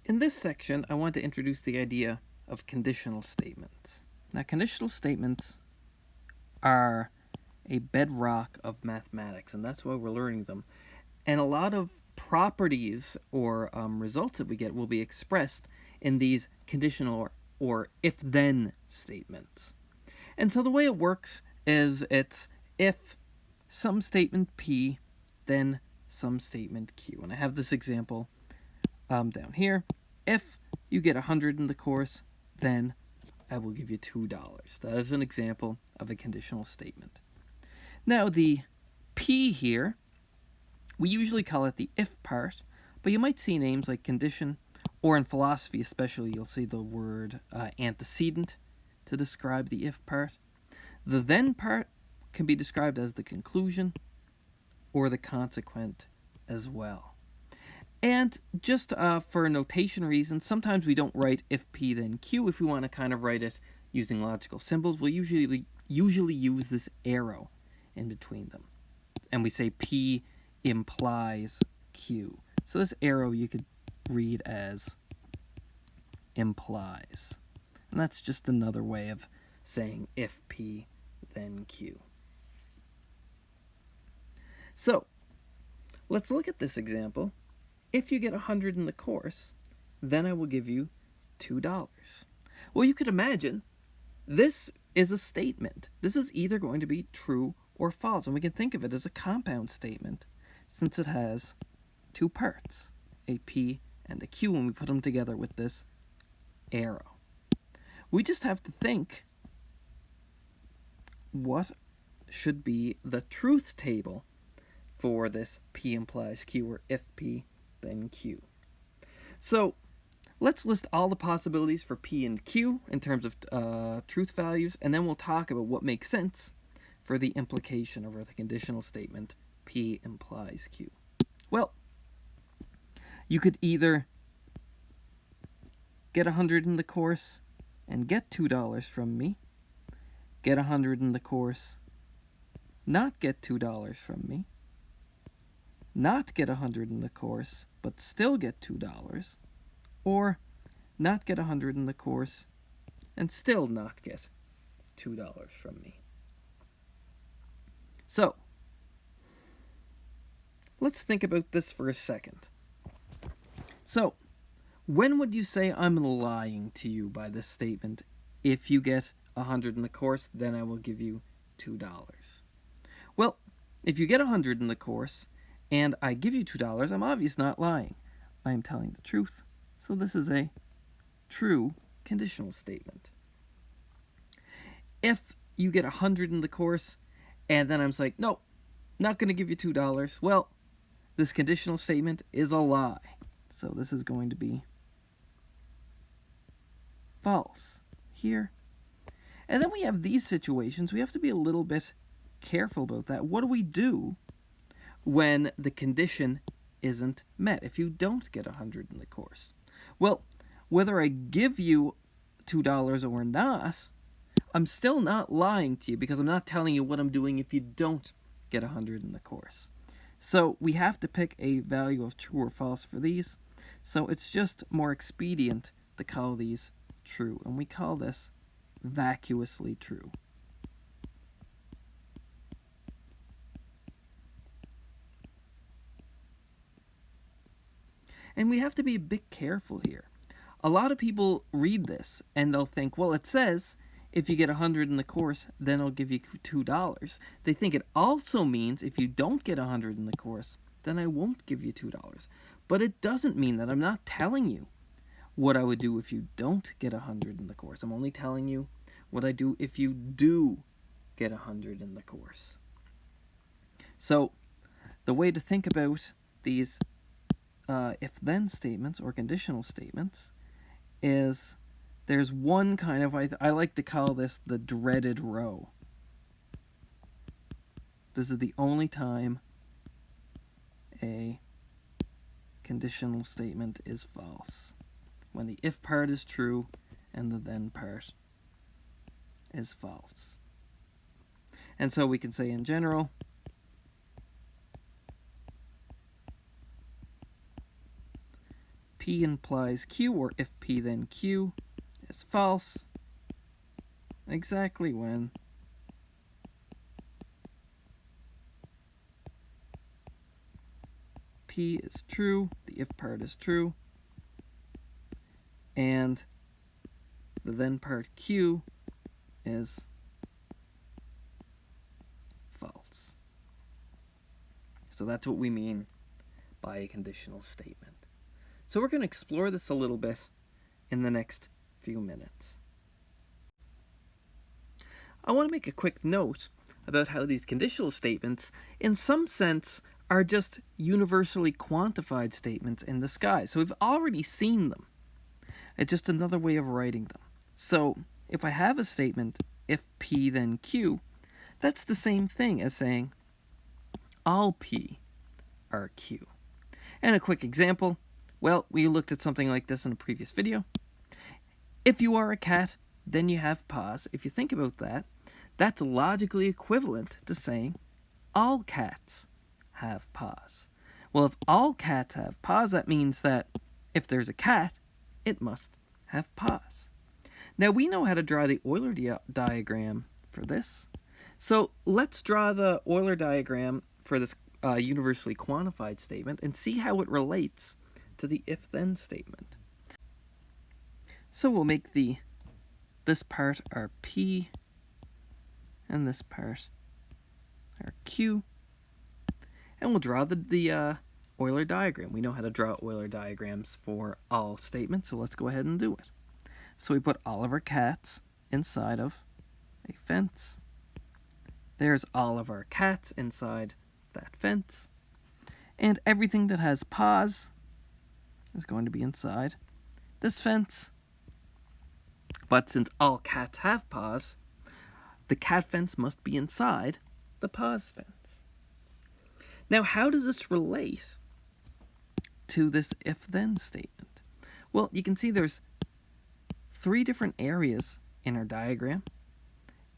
In this section, I want to introduce the idea of conditional statements. Now, conditional statements are a bedrock of mathematics, and that's why we're learning them. And a lot of properties or results that we get will be expressed in these conditional or if-then statements. And so the way it works is it's if some statement P, then some statement Q. And I have this example down here. If you get 100 in the course, then I will give you $2. That is an example of a conditional statement. Now the P here, we usually call it the if part, but you might see names like condition, or in philosophy especially, you'll see the word antecedent to describe the if part. The then part can be described as the conclusion or the consequent as well. And just for notation reasons, sometimes we don't write if P then Q. If we want to kind of write it using logical symbols, we'll usually use this arrow in between them. And we say P implies Q. So this arrow you could read as implies. And that's just another way of saying if P then Q. So let's look at this example. If you get 100 in the course, then I will give you $2. Well, you could imagine this is a statement. This is either going to be true or false, and we can think of it as a compound statement since it has two parts, a P and a Q, when we put them together with this arrow. We just have to think what should be the truth table for this P implies Q, or if P then Q. So let's list all the possibilities for P and Q in terms of truth values, and then we'll talk about what makes sense for the implication over the conditional statement P implies Q. Well, you could either get 100 in the course and get $2 from me, get 100 in the course, not get $2 from me, not get 100 in the course, but still get $2, or not get 100 in the course and still not get $2 from me. So, let's think about this for a second. So, when would you say I'm lying to you by this statement? If you get 100 in the course, then I will give you $2. Well, if you get 100 in the course and I give you $2, I'm obviously not lying. I am telling the truth. So this is a true conditional statement. If you get 100 in the course and then I'm like, no, not going to give you $2, well, this conditional statement is a lie. So this is going to be false here. And then we have these situations. We have to be a little bit careful about that. What do we do when the condition isn't met, if you don't get 100 in the course? Well, whether I give you $2 or not, I'm still not lying to you because I'm not telling you what I'm doing if you don't get 100 in the course. So we have to pick a value of true or false for these. So it's just more expedient to call these true, and we call this vacuously true. And we have to be a bit careful here. A lot of people read this and they'll think, well, it says if you get 100 in the course, then I'll give you $2. They think it also means if you don't get 100 in the course, then I won't give you $2. But it doesn't mean that. I'm not telling you what I would do if you don't get 100 in the course. I'm only telling you what I do if you do get 100 in the course. So the way to think about these if-then statements or conditional statements is there's one kind of, I like to call this the dreaded row. This is the only time a conditional statement is false, when the if part is true and the then part is false. And so we can say in general, P implies Q, or if P then Q is false, exactly when P is true, the if part is true, and the then part Q is false. So that's what we mean by a conditional statement. So we're going to explore this a little bit in the next few minutes. I want to make a quick note about how these conditional statements, in some sense, are just universally quantified statements in the sky. So we've already seen them. It's just another way of writing them. So if I have a statement, if P then Q, that's the same thing as saying all P are Q. And a quick example, well, we looked at something like this in a previous video. If you are a cat, then you have paws. If you think about that, that's logically equivalent to saying all cats have paws. Well, if all cats have paws, that means that if there's a cat, it must have paws. Now, we know how to draw the Euler diagram for this. So let's draw the Euler diagram for this universally quantified statement and see how it relates to the if-then statement. So we'll make this part our P and this part our Q, and we'll draw the Euler diagram. We know how to draw Euler diagrams for all statements, so let's go ahead and do it. So we put all of our cats inside of a fence. There's all of our cats inside that fence. And everything that has paws is going to be inside this fence. But since all cats have paws, the cat fence must be inside the paws fence. Now, how does this relate to this if-then statement? Well, you can see there's 3 different areas in our diagram.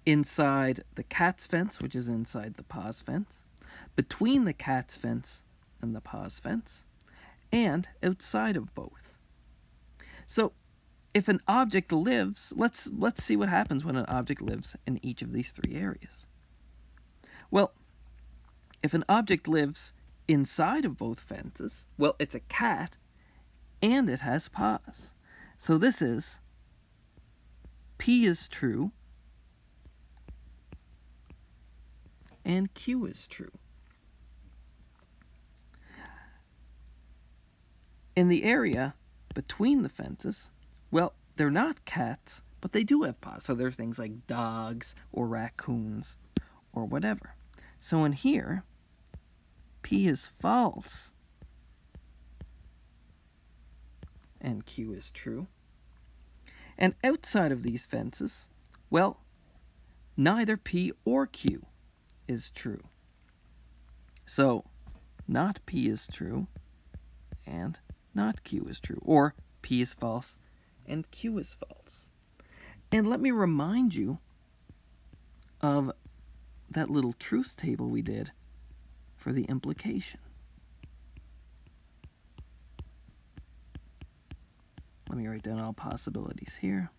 Inside the cat's fence, which is inside the paws fence, between the cat's fence and the paws fence, and outside of both. So, if an object lives, let's see what happens when an object lives in each of these 3 areas. Well, if an object lives inside of both fences, well, it's a cat, and it has paws. So this is P is true, and Q is true. In the area between the fences, well, they're not cats, but they do have paws. So there's things like dogs or raccoons or whatever. So in here, P is false and Q is true. And outside of these fences, well, neither P or Q is true. So not P is true and not Q is true. Or P is false and Q is false. And let me remind you of that little truth table we did for the implication. Let me write down all possibilities here.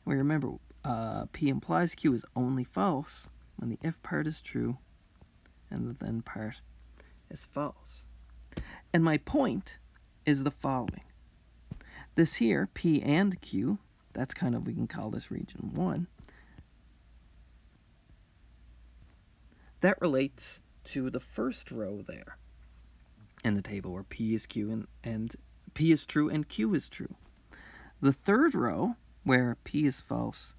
We remember P implies Q is only false when the if part is true and the then part is false. And my point is the following. This here, P and Q, that's kind of, we can call this region 1. That relates to the first row there in the table where P is Q and P is true and Q is true. The third row, where P is false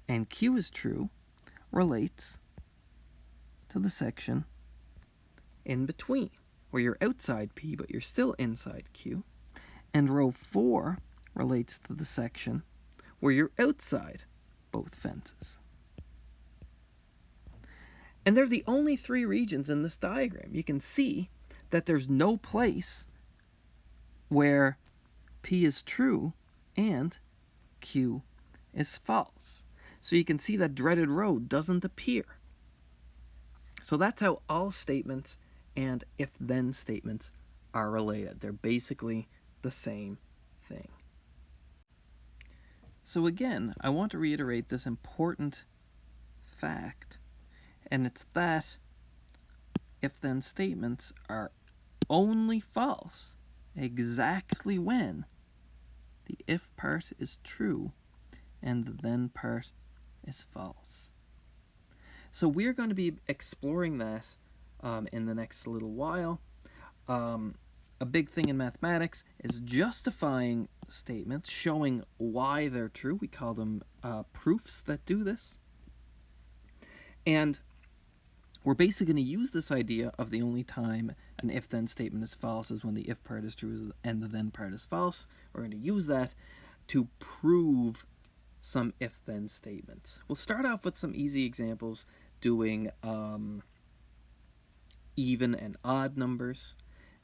and Q is true, relates to the section in between, where you're outside P but you're still inside Q. And row 4 relates to the section where you're outside both fences. And they're the only 3 regions in this diagram. You can see that there's no place where P is true and Q is false. So you can see that dreaded row doesn't appear. So that's how all statements and if-then statements are related. They're basically the same thing. So again, I want to reiterate this important fact, and it's that if-then statements are only false exactly when the if part is true and the then part is false. So we're going to be exploring that in the next little while. A big thing in mathematics is justifying statements, showing why they're true. We call them proofs that do this. And we're basically going to use this idea of the only time an if-then statement is false is when the if part is true and the then part is false. We're going to use that to prove some if-then statements. We'll start off with some easy examples doing even and odd numbers,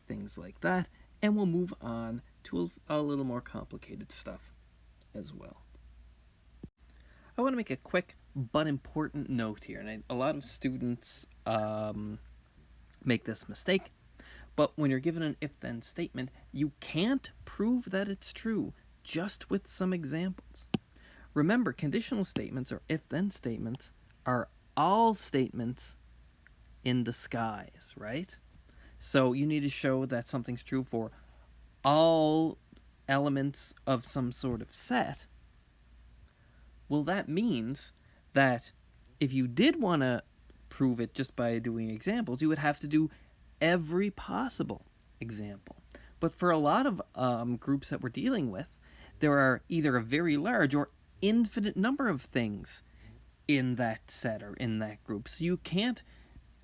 things like that, and we'll move on to a little more complicated stuff as well. I want to make a quick but important note here, and a lot of students make this mistake, but when you're given an if-then statement, you can't prove that it's true just with some examples. Remember, conditional statements or if-then statements are all statements in disguise, right? So you need to show that something's true for all elements of some sort of set. Well, that means that if you did want to prove it just by doing examples, you would have to do every possible example. But for a lot of groups that we're dealing with, there are either a very large or infinite number of things in that set or in that group. So you can't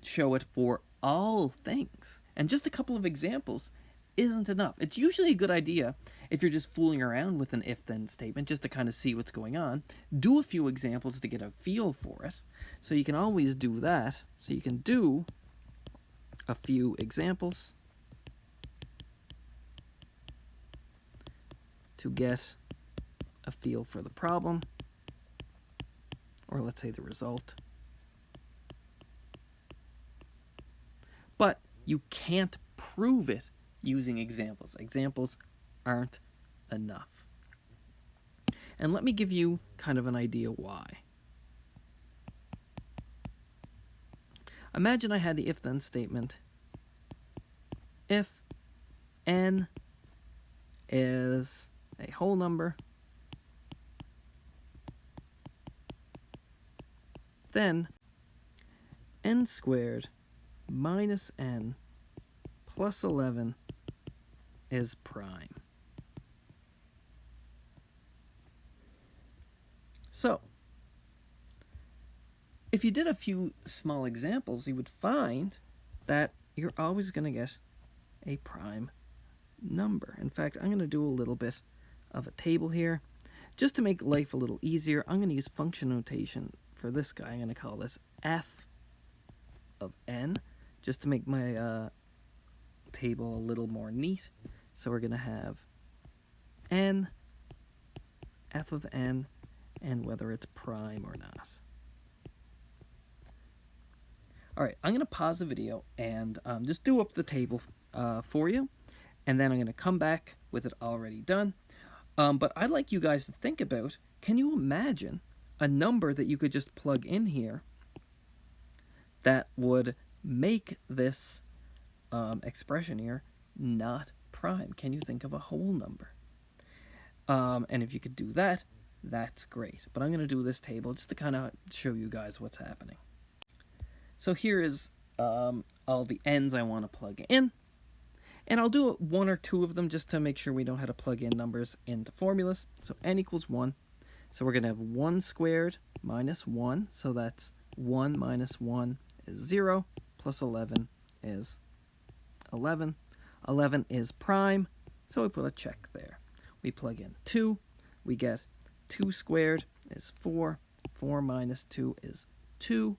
show it for all things. And just a couple of examples isn't enough. It's usually a good idea if you're just fooling around with an if-then statement just to kind of see what's going on. Do a few examples to get a feel for it. So you can always do that. So you can do a few examples to get a feel for the problem, or let's say the result. But you can't prove it using examples. Examples aren't enough. And let me give you kind of an idea why. Imagine I had the if-then statement. If n is a whole number, then n squared minus n plus 11 is prime. So, if you did a few small examples, you would find that you're always going to get a prime number. In fact, I'm going to do a little bit of a table here. Just to make life a little easier, I'm going to use function notation for this guy. I'm going to call this f of n, just to make my table a little more neat. So we're going to have n, f of n, and whether it's prime or not. All right, I'm going to pause the video and just do up the table for you, and then I'm going to come back with it already done. But I'd like you guys to think about, can you imagine a number that you could just plug in here that would make this expression here not prime? Can you think of a whole number? And if you could do that, that's great. But I'm going to do this table just to kind of show you guys what's happening. So here is all the n's I want to plug in. And I'll do one or two of them just to make sure we know how to plug in numbers into formulas. So n equals 1. So we're going to have 1 squared minus 1. So that's 1 minus 1 is 0, plus 11 is 11. 11 is prime, so we put a check there. We plug in 2. We get 2 squared is 4. 4 minus 2 is 2.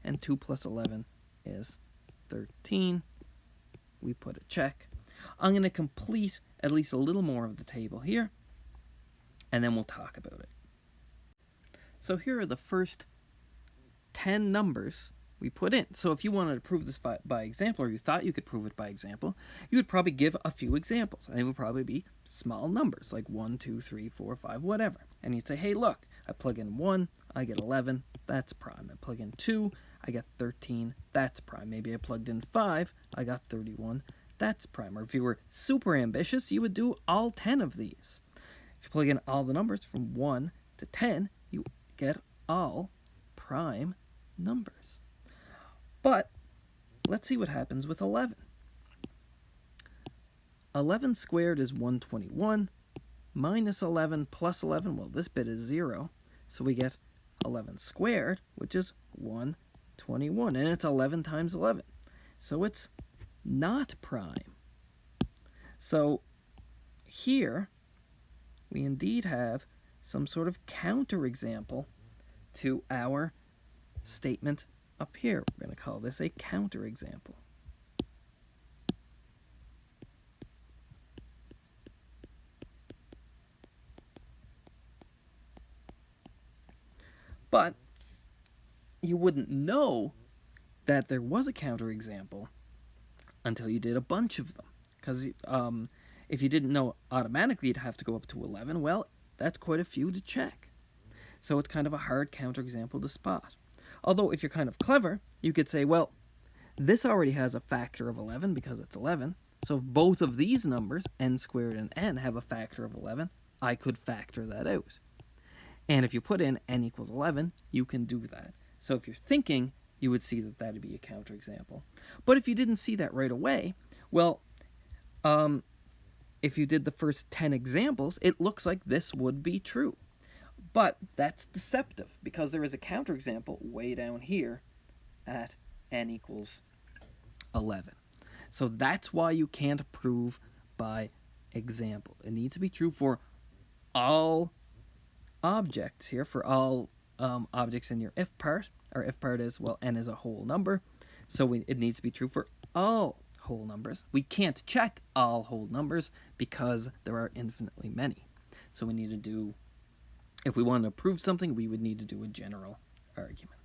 And 2 plus 11 is 13. We put a check. I'm going to complete at least a little more of the table here, and then we'll talk about it. So here are the first 10 numbers we put in. So if you wanted to prove this by example, or you thought you could prove it by example, you would probably give a few examples, and it would probably be small numbers, like 1, 2, 3, 4, 5, whatever. And you'd say, hey, look, I plug in 1, I get 11, that's prime. I plug in 2, I get 13, that's prime. Maybe I plugged in 5, I got 31, that's prime. Or if you were super ambitious, you would do all 10 of these. If you plug in all the numbers from 1 to 10, you get all prime numbers. But let's see what happens with 11. 11 squared is 121, minus 11 plus 11, well, this bit is 0, so we get 11 squared, which is 121, and it's 11 times 11, so it's not prime. So here we indeed have some sort of counterexample to our statement up here. We're going to call this a counterexample. But you wouldn't know that there was a counterexample until you did a bunch of them. Because if you didn't know automatically you'd have to go up to 11, well, that's quite a few to check. So it's kind of a hard counterexample to spot. Although if you're kind of clever, you could say, well, this already has a factor of 11 because it's 11. So if both of these numbers, n squared and n, have a factor of 11, I could factor that out. And if you put in n equals 11, you can do that. So if you're thinking, you would see that that would be a counterexample. But if you didn't see that right away, well, if you did the first 10 examples, it looks like this would be true. But that's deceptive because there is a counterexample way down here at n equals 11. So that's why you can't prove by example. It needs to be true for all objects here, for all objects in your if part. Our if part is, well, n is a whole number, so it needs to be true for all whole numbers. We can't check all whole numbers because there are infinitely many. So we need to do, if we want to prove something, we would need to do a general argument.